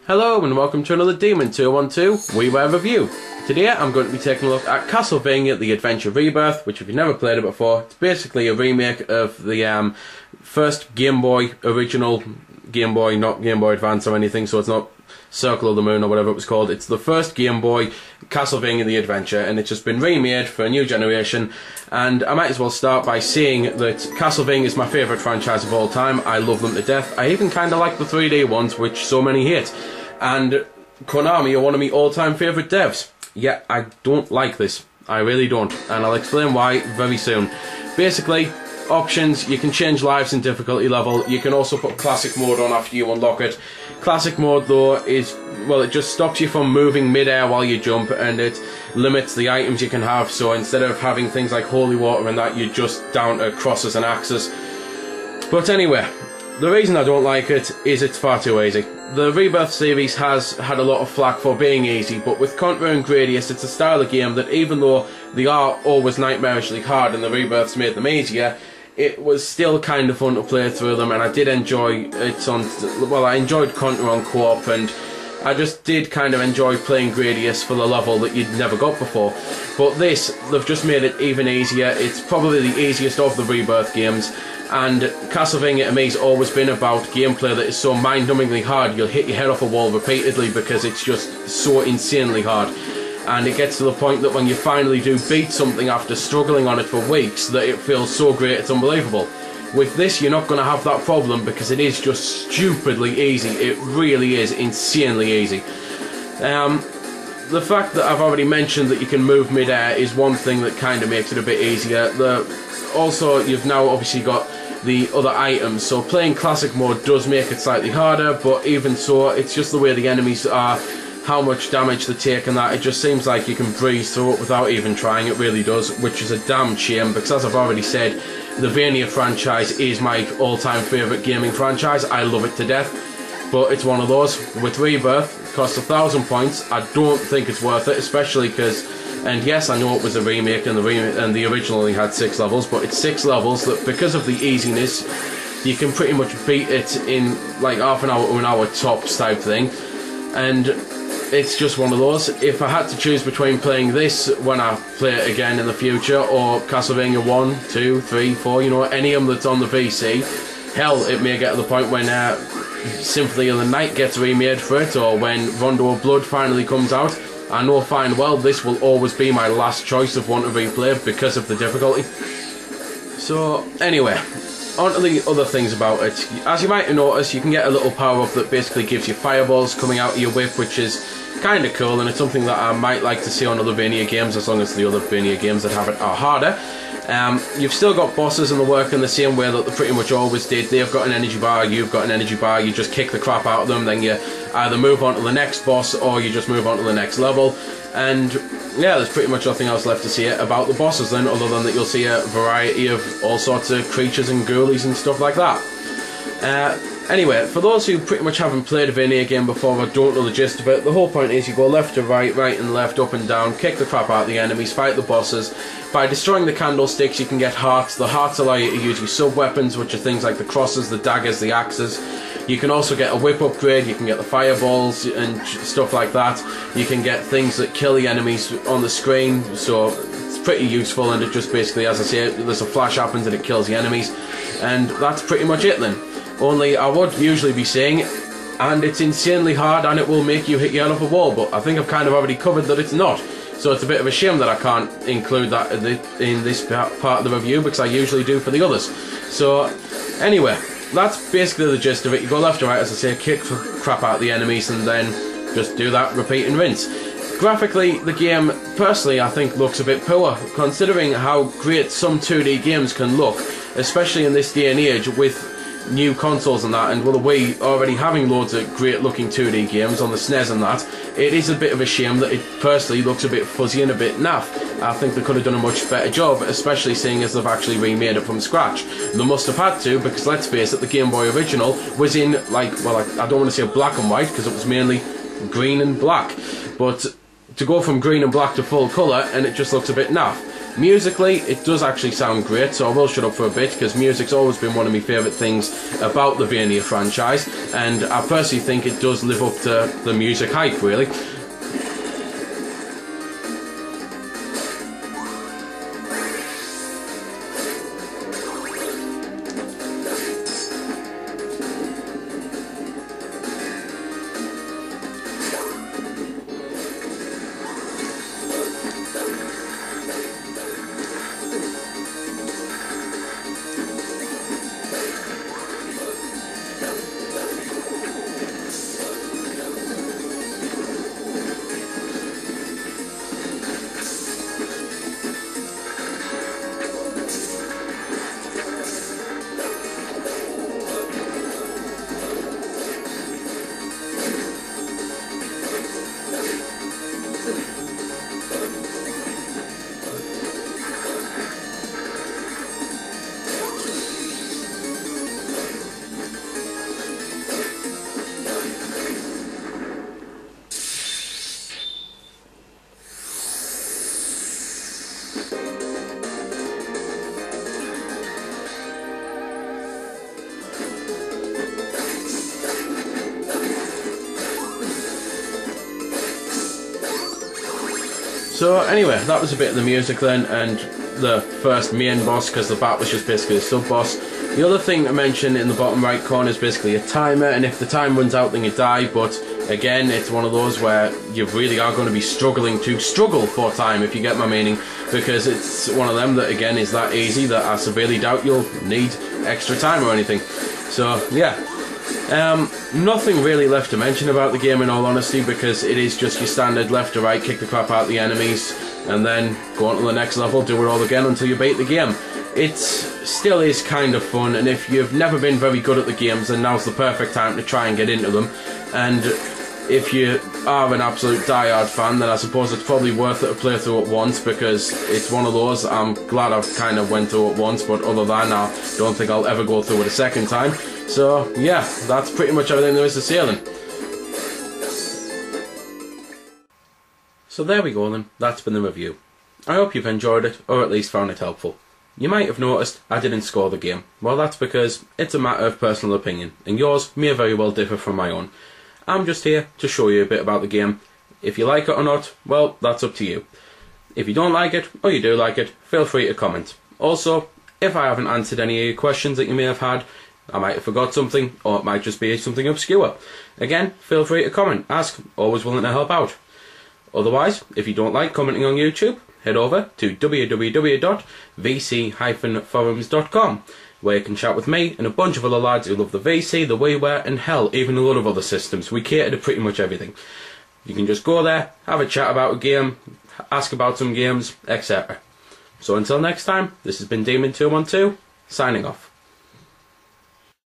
Hello and welcome to another Demon 212 Wii Ware review. Today I'm going to be taking a look at Castlevania The Adventure Rebirth, which if you've never played it before, it's basically a remake of the first Game Boy original Game Boy, not Game Boy Advance or anything, so it's not Circle of the Moon or whatever it was called. It's the first Game Boy Castlevania The Adventure, and it's just been remade for a new generation. And I might as well start by saying that Castlevania is my favourite franchise of all time. I love them to death. I even kind of like the 3D ones, which so many hate. And Konami are one of my all-time favourite devs. Yeah, I don't like this. I really don't. And I'll explain why very soon. Basically, options, you can change lives and difficulty level. You can also put classic mode on after you unlock it. Classic mode though is, well, it just stops you from moving mid-air while you jump, and it limits the items you can have. So instead of having things like holy water and that, you're just down to crosses and axes. But anyway, the reason I don't like it is it's far too easy. The Rebirth series has had a lot of flack for being easy, but with Contra and Gradius, it's a style of game that even though they are always nightmarishly hard and the Rebirths made them easier, it was still kind of fun to play through them, and I did enjoy it on, well, I enjoyed Contra on co-op, and I just did kind of enjoy playing Gradius for the level that you'd never got before. But this, they've just made it even easier. It's probably the easiest of the Rebirth games, and Castlevania to me has always been about gameplay that is so mind-numbingly hard you'll hit your head off a wall repeatedly because it's just so insanely hard. And it gets to the point that when you finally do beat something after struggling on it for weeks, that it feels so great it's unbelievable. With this, you're not going to have that problem because it is just stupidly easy. It really is insanely easy. The fact that I've already mentioned that you can move mid-air is one thing that kind of makes it a bit easier. Also, you've now obviously got the other items, so playing classic mode does make it slightly harder, but even so, it's just the way the enemies are, how much damage they take and that. It just seems like you can breeze through it without even trying. It really does, which is a damn shame, because as I've already said, the Vania franchise is my all-time favourite gaming franchise. I love it to death, but it's one of those. With Rebirth, it costs 1,000 points. I don't think it's worth it, especially because, and yes, I know it was a remake, and the original only had 6 levels, but it's 6 levels that, because of the easiness, you can pretty much beat it in like half an hour to an hour tops type thing. And it's just one of those. If I had to choose between playing this when I play it again in the future, or Castlevania 1, 2, 3, 4, you know, any of them that's on the VC, hell, it may get to the point when Symphony of the Night gets remade for it, or when Rondo of Blood finally comes out. I know fine well this will always be my last choice of one to replay because of the difficulty. So anyway, on to the other things about it. As you might have noticed, you can get a little power up that basically gives you fireballs coming out of your whip, which is kind of cool, and it's something that I might like to see on other Vania games, as long as the other Vania games that have it are harder. You've still got bosses in the work in the same way that they pretty much always did. They've got an energy bar, you've got an energy bar, you just kick the crap out of them, then you either move on to the next boss or you just move on to the next level. And yeah, there's pretty much nothing else left to see about the bosses then, other than that you'll see a variety of all sorts of creatures and ghoulies and stuff like that. Anyway, for those who pretty much haven't played a Vania game before or don't know the gist of it, the whole point is you go left to right, right and left, up and down, kick the crap out of the enemies, fight the bosses. By destroying the candlesticks you can get hearts. The hearts allow you to use your sub-weapons, which are things like the crosses, the daggers, the axes. You can also get a whip upgrade, you can get the fireballs and stuff like that. You can get things that kill the enemies on the screen, so it's pretty useful, and it just basically, as I say, there's a flash happens and it kills the enemies. And that's pretty much it then. Only I would usually be saying, and it's insanely hard and it will make you hit your head off a wall, but I think I've kind of already covered that it's not. So it's a bit of a shame that I can't include that in this part of the review, because I usually do for the others. So anyway, that's basically the gist of it. You go left to right, as I say, kick the crap out of the enemies, and then just do that, repeat and rinse. Graphically, the game, personally, I think looks a bit poor, considering how great some 2D games can look, especially in this day and age with new consoles and that, and with the Wii already having loads of great looking 2D games on the SNES and that. It is a bit of a shame that it personally looks a bit fuzzy and a bit naff. I think they could have done a much better job, especially seeing as they've actually remade it from scratch. They must have had to, because let's face it, the Game Boy original was in, like, well, I don't want to say black and white, because it was mainly green and black, but to go from green and black to full colour, and it just looks a bit naff. Musically, it does actually sound great, so I will shut up for a bit, because music's always been one of my favourite things about the Vania franchise, and I personally think it does live up to the music hype, really. So anyway, that was a bit of the music then, and the first main boss, because the bat was just basically a sub-boss. The other thing to mention in the bottom right corner is basically a timer, and if the time runs out then you die, but again, it's one of those where you really are going to be struggling for time, if you get my meaning, because it's one of them that again is that easy that I severely doubt you'll need extra time or anything. So yeah. Nothing really left to mention about the game in all honesty, because it is just your standard left to right, kick the crap out of the enemies, and then go on to the next level, do it all again until you beat the game. It still is kind of fun, and if you've never been very good at the games, then now's the perfect time to try and get into them. And if you are an absolute diehard fan, then I suppose it's probably worth it to play through it once, because it's one of those, I'm glad I've kind of went through it once, but other than that, I don't think I'll ever go through it a second time. So yeah, that's pretty much everything there is to say then. So there we go then, that's been the review. I hope you've enjoyed it, or at least found it helpful. You might have noticed I didn't score the game. Well, that's because it's a matter of personal opinion, and yours may very well differ from my own. I'm just here to show you a bit about the game. If you like it or not, well, that's up to you. If you don't like it, or you do like it, feel free to comment. Also, if I haven't answered any of your questions that you may have had, I might have forgot something, or it might just be something obscure. Again, feel free to comment, ask, always willing to help out. Otherwise, if you don't like commenting on YouTube, head over to www.vc-forums.com, where you can chat with me and a bunch of other lads who love the VC, the Wii Ware, and hell, even a lot of other systems. We cater to pretty much everything. You can just go there, have a chat about a game, ask about some games, etc. So until next time, this has been Demon212, signing off.